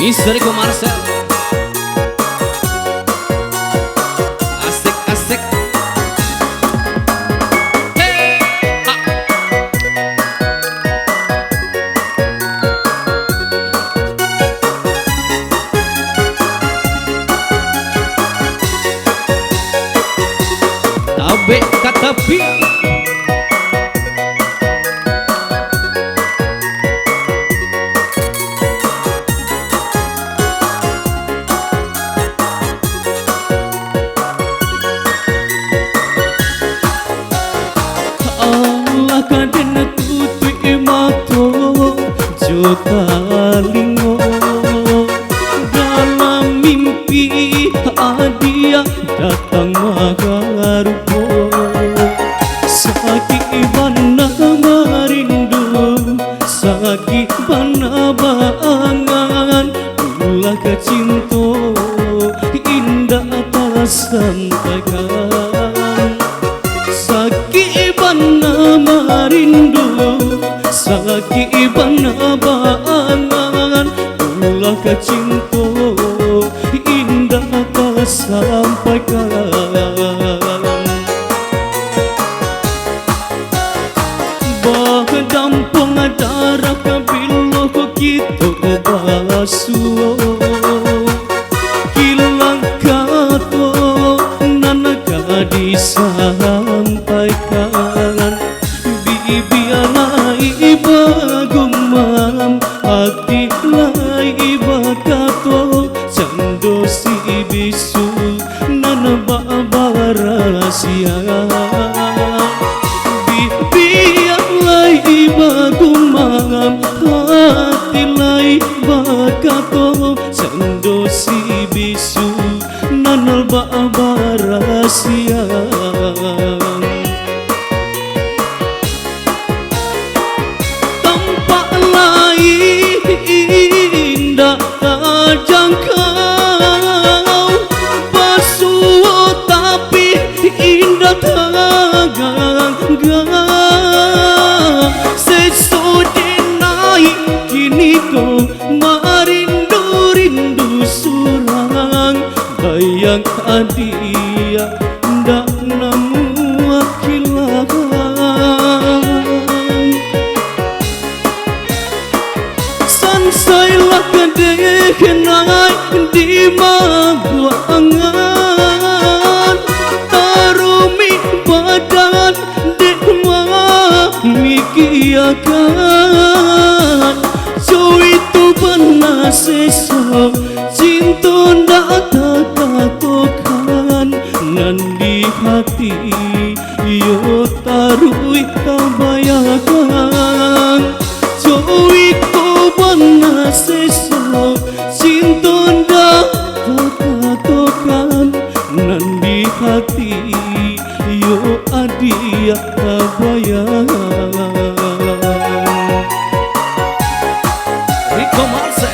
Mister Eko Marcel. Asik asik. Hey, ha. Tabe kata pi. Kadena tutui mato jokalingo dalam mimpi dia datang magarupo sakit bana marindu sakit bana baangan ulah kecinto indah tak sampaikan sakit bana marindu sakit bana baangan ulah kecinto indah tak sampaikan dampung darah kabilo kita basuh hilang kato nanaga disampaikan bibianai bagumam hati lai bakato cando si bisu nanaba barasia bagumam hati lai bakato sando si bisu nanal ba barasia tampak lain indah terjangkau basuh tapi indah terganggu kini kau marindu-rindu surang bayang adia ndak namu akilan sansailah kedekenai di maguangan tarumi badan dekma mikiakan itu benar sesok cinta ndak takatokan nan di hati yo tarui tabayakan itu benar sesok cinta ndak takatokan nan di hati yo adia tabayakan Eko Marcel.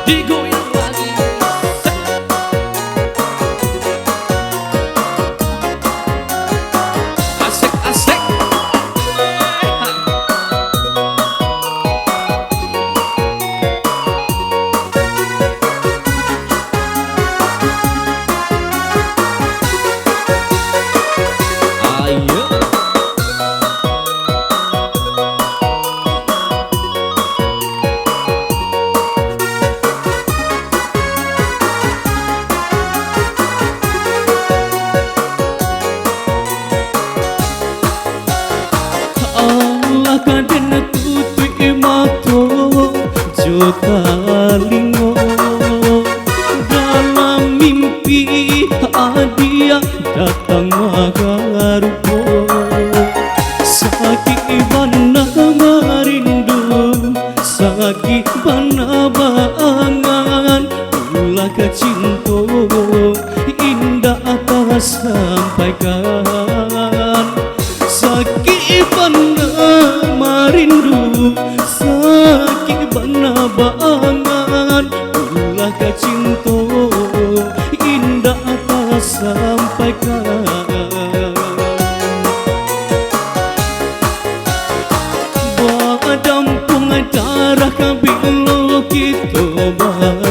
Digoyang lagi. Asik asik. Kadena tutui mato jokalingo dalam mimpi dia datang magarupo sakit bana marindu sakit bana baangan ulah kecinto indah tak sampaikan sakit bana marindu sakit bana baangan ulah kecinto indah tak sampaikan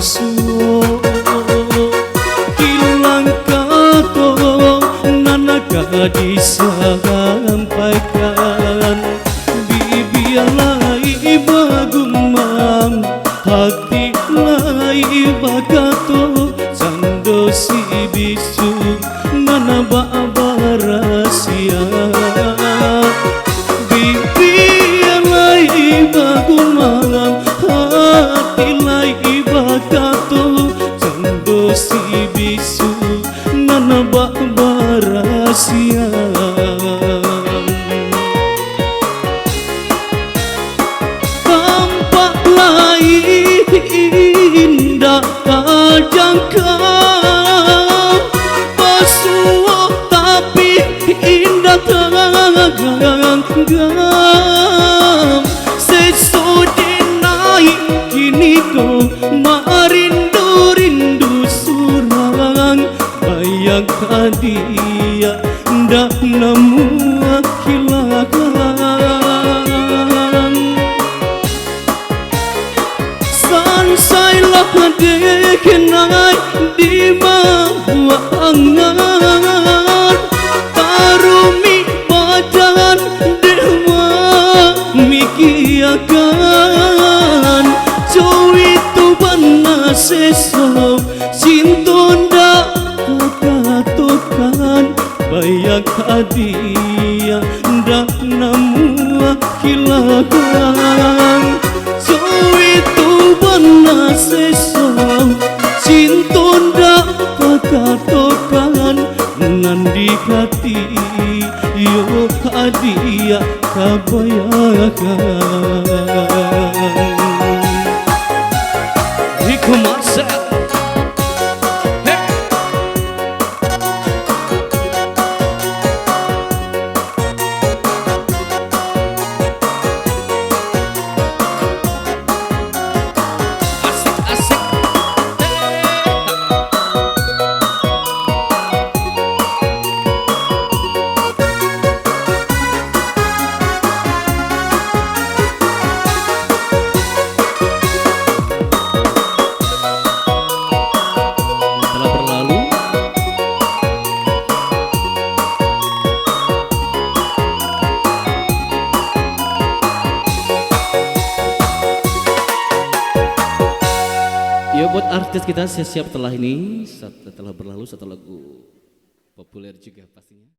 suo hilang kato nanaka disampaikan bibialai bagumam hati lai bakato cando si bisu nanaba barasia bibialai bagumam hati lai bakato cando si bisu nanaba barasia tampak lain indah kajangka pasuo tapi indah tangang sesodinai kini ko marindu-rindu surang bayang kadia ndak nemu akilakan sansailah dekenai di mawangan tarumi badan dewa mikiakan cuwi tu bana seso cintonda kakatokan bayang kadia ndak nemu akilakan cuwi tu bana seso cintonda kakatokan nandi hati yo hadia kabayakan Rico Marcel. Hey. Asik. Telah berlalu. Ya buat artis kita siap-siap setelah ini, setelah berlalu satu lagu populer juga pastinya.